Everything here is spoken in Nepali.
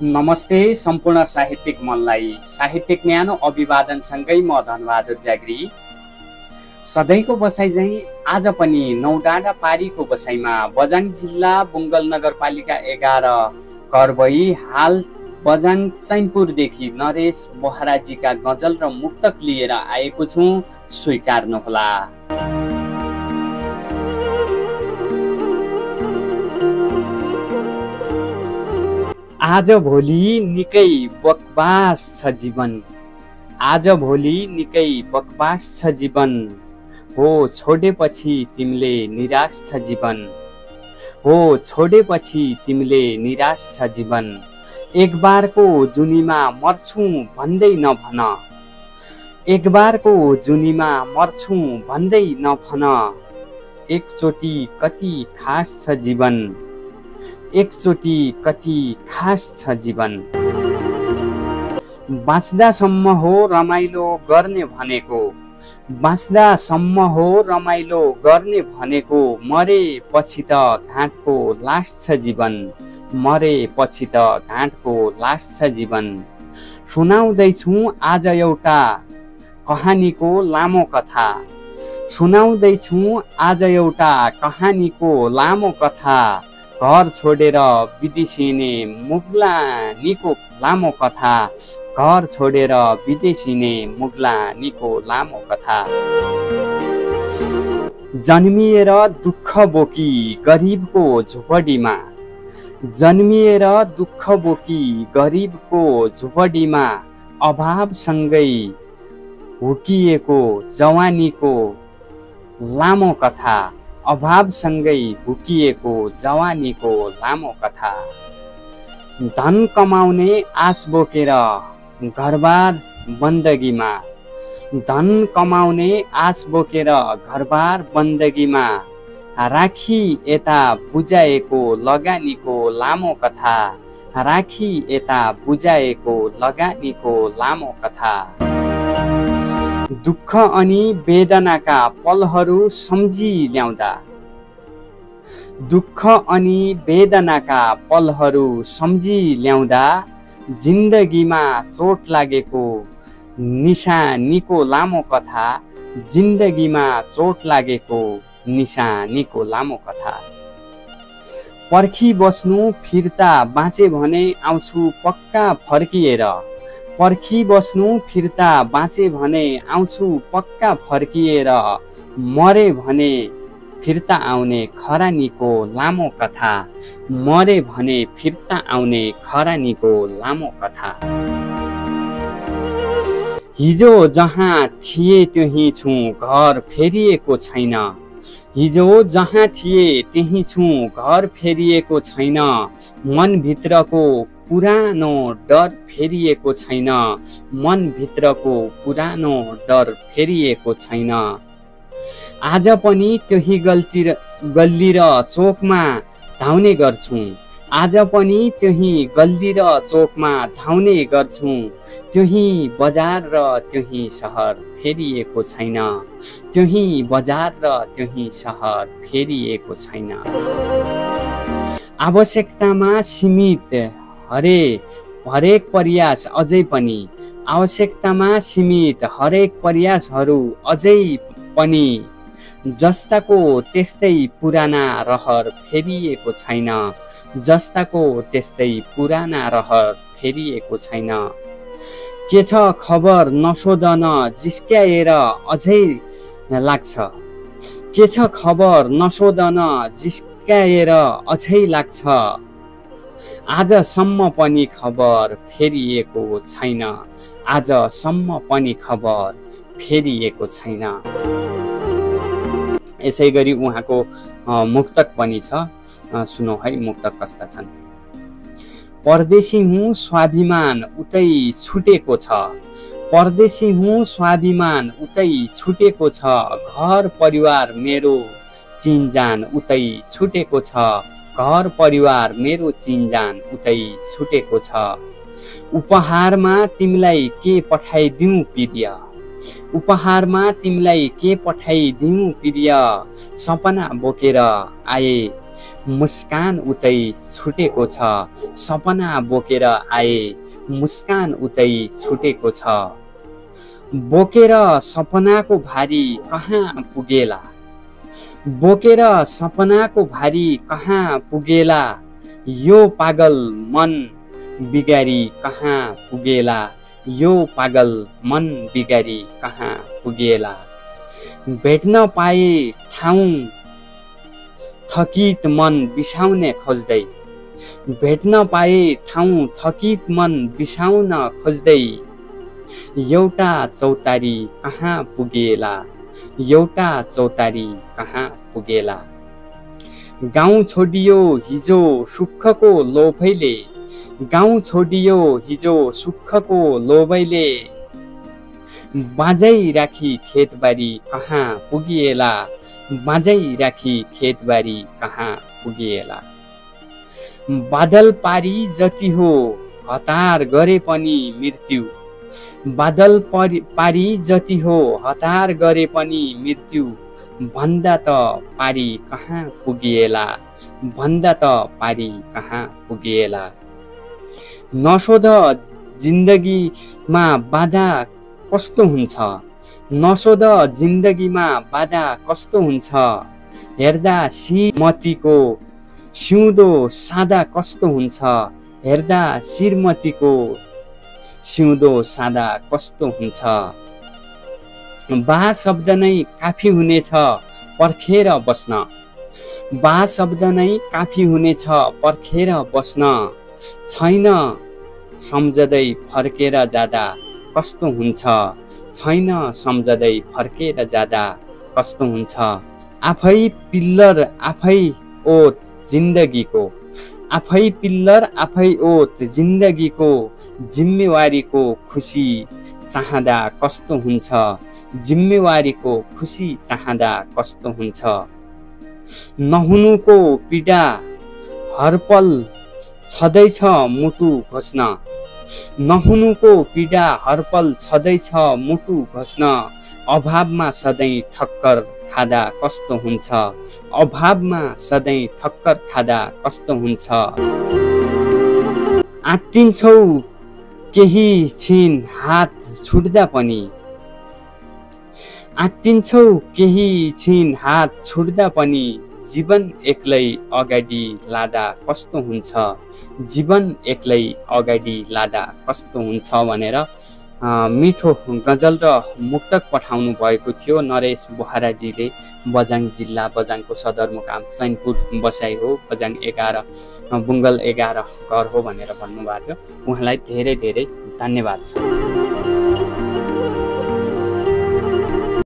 नमस्ते सम्पूर्ण साहित्यिक मनलाई। साहित्यिक न्यानो अभिवादनसँगै म धनबहादुर जागरी सधैँको बसाइ झैँ आज पनि नौडाँडा पारीको बसाइमा बझाङ जिल्ला बुङ्गल नगरपालिका 11 करबई हाल बझाङ चैनपुरदेखि नरेश बोहराजीका गजल र मुक्तक लिएर आएको छु, स्वीकार्नुहोला। आज भोलि निकै बकवास छ जीवन, आज भोलि निकै बकवास छ जीवन, हो छोडेपछि तिमीले निराश छ जीवन, हो छोडेपछि तिमीले निराश छ जीवन। एक बारको जुनीमा मर्छु भन्दै नभन, एक बारको जुनीमा मर्छु भन्दै नभन, एकचोटि कति खास छ जीवन, एकचोटि कति खास छ जीवन। बाँच्दासम्म हो रमाइलो गर्ने भनेको, बाँच्दासम्म हो रमाइलो गर्ने भनेको, मरेपछि त घाँटको लास छ जीवन, मरेपछि त घाँटको लास छ जीवन। सुनाउँदैछु आज एउटा कहानीको लामो कथा, सुनाउँदैछु आज एउटा कहानीको लामो कथा, घर छोडेर विदेशिने मुग्लानीको लामो कथा, घर छोडेर विदेशिने मुग्लानीको लामो कथा। जन्मिएर दुःख बोकी गरिबको झोपडीमा, जन्मिएर दुःख बोकी गरिबको झोपडीमा, अभावसँगै हुकिएको जवानीको लामो कथा, अभावसँगै हुकिएको जवानीको लामो कथा। धन कमाउने आश बोकेर घरबार बन्दगीमा, धन कमाउने आश बोकेर घरबार बन्दगीमा, राखी यता बुझाएको लगानीको लामो कथा, राखी यता बुझाएको लगानीको लामो कथा। दुःख अनि वेदनाका पलहरू सम्झी ल्याउँदा, दुःख अनि वेदनाका पलहरू सम्झी ल्याउँदा, जिन्दगीमा चोट लागेको निशानीको लामो कथा, जिन्दगीमा चोट लागेको निशानीको लामो कथा। पर्खी बस्नु फिर्ता बाँचे भने आउँछु पक्का फर्किएर, पर्खी बस्नु फिर्ता बाँचे भने आउँछु पक्का फर्किएर, मरे भने फिर्ता आउने खरानीको लामो कथा, मरे भने फिर्ता आउने खरानीको लामो कथा। हिजो जहाँ थिए त्यही छु घर फेरिएको छैन, हिजो जहाँ थिए त्यही छु घर फेरिएको छैन, मनभित्रको पुरानो डर फेरिएको छैन, मनभित्रको पुरानो डर फेरिएको छैन। आज पनि त्यही गल्ली र चोकमा धाउने गर्छु, आज पनि त्यही गल्ली र चोकमा धाउने गर्छु, त्यही बजार र त्यही सहर फेरिएको छैन, त्यही बजार र त्यही सहर फेरिएको छैन। आवश्यकतामा सीमित हरेक प्रयास अझै पनि, आवश्यकतामा सीमित हरेक प्रयासहरू अझै पनि, जस्ताको त्यस्तै पुराना रहर फेरिएको छैन, जस्ताको त्यस्तै पुराना रहर फेरिएको छैन। के छ खबर नसोधन जिस्क्याएर अझै लाग्छ, के छ खबर नसोधन जिस्क्याएर अझै लाग्छ, आजसम्म पनि खबर फेरिएको छैन, आजसम्म पनि खबर फेरिएको छैन। यसै गरी उहाँको मुक्तक पनि छ, सुनौ है मुक्तक कस्ता छन्। परदेशी हुँ स्वाभिमान उतै छुटेको छ, परदेशी हुँ स्वाभिमान उतै छुटेको छ, घर परिवार मेरो चिनजान उतै छुटेको छ, घर परिवार मेरो चिनजान उतै छुटेको छ। उपहारमा तिमीलाई के पठाइदिउँ प्रिय, उपहारमा तिमीलाई के पठाइदिउँ प्रिय, सपना बोकेर आए मुस्कान उतै छुटेको छ, सपना बोकेर आए मुस्कान उतै छुटेको छ। बोकेर सपनाको भारी कहाँ पुगेला, बोकेर सपनाको भारी कहाँ पुगेला, यो पागल मन बिगारी कहाँ पुगेला, यो पागल मन बिगारी कहाँ पुगेला। भेट्न पाए ठाउँ थकित मन बिसाउने खोज्दै, भेट्न पाए ठाउँ थकित मन बिसाउन खोज्दै, एउटा चौतारी कहाँ पुगेला, एउटा चौतारी कहाँ पुगेला। गाउँ छोडियो हिजो सुखको लोभैले, गाउँ छोडियो हिजो सुखको लोभैले, बाँझै राखी खेतबारी कहाँ पुगेला, बाँझै राखी खेतबारी कहाँ पुगेला। बादल पारी जति हो हतार गरे पनि मृत्यु, बादल पारी जति हो हतार गरे पनि मृत्यु, भन्दा त पारी कहाँ पुगेला, भन्दा त पारी कहाँ पुगेला। नसोध जिन्दगीमा बाधा कस्तो हुन्छ, नसोध जिन्दगीमा बाधा कस्तो हुन्छ, हेर्दा श्रीमतीको सिउँदो सादा कस्तो हुन्छ, हेर्दा श्रीमतीको सिउँदो सादा कस्तो हुन्छ। बा शब्द नै काफी हुनेछ पर्खेर बस्न, बा शब्द नै काफी हुनेछ पर्खेर बस्न, छैन सम्झदै फर्केर जाँदा कस्तो हुन्छ, छैन सम्झदै फर्केर जाँदा कस्तो हुन्छ। आफै पिल्लर आफै ओत जिन्दगीको, आफै पिल्लर आफै ओत जिन्दगीको, जिम्मेवारीको खुसी चाहँदा कस्तो हुन्छ, जिम्मेवारीको खुसी चाहँदा कस्तो हुन्छ। नहुनुको पीडा हरपल छँदैछ मुटु घोच्न, नहुनुको पीडा हरपल छँदैछ मुटु घोच्न, अभावमा सधैँ ठक्कर खाँदा कस्तो हुन्छ, अभावमा सधैँ ठक्कर खाँदा कस्तो हुन्छ। आत्तिन्छौ केही छिन हात छुट्दा पनि, आत्तिन्छौ केही छिन हात छुट्दा पनि, जीवन एक्लै अगाडि लाँदा कस्तो हुन्छ, जीवन एक्लै अगाडि लाँदा कस्तो हुन्छ भनेर मिठो गजल र मुक्तक पठाउनु भएको थियो नरेश बोहराजीले। बझाङ जिल्ला बझाङको सदरमुकाम चैनपुर बसाइ हो, बझाङ 11 बुङ्गल 11 घर हो भनेर भन्नुभएको थियो। उहाँलाई धेरै धेरै धन्यवाद छ।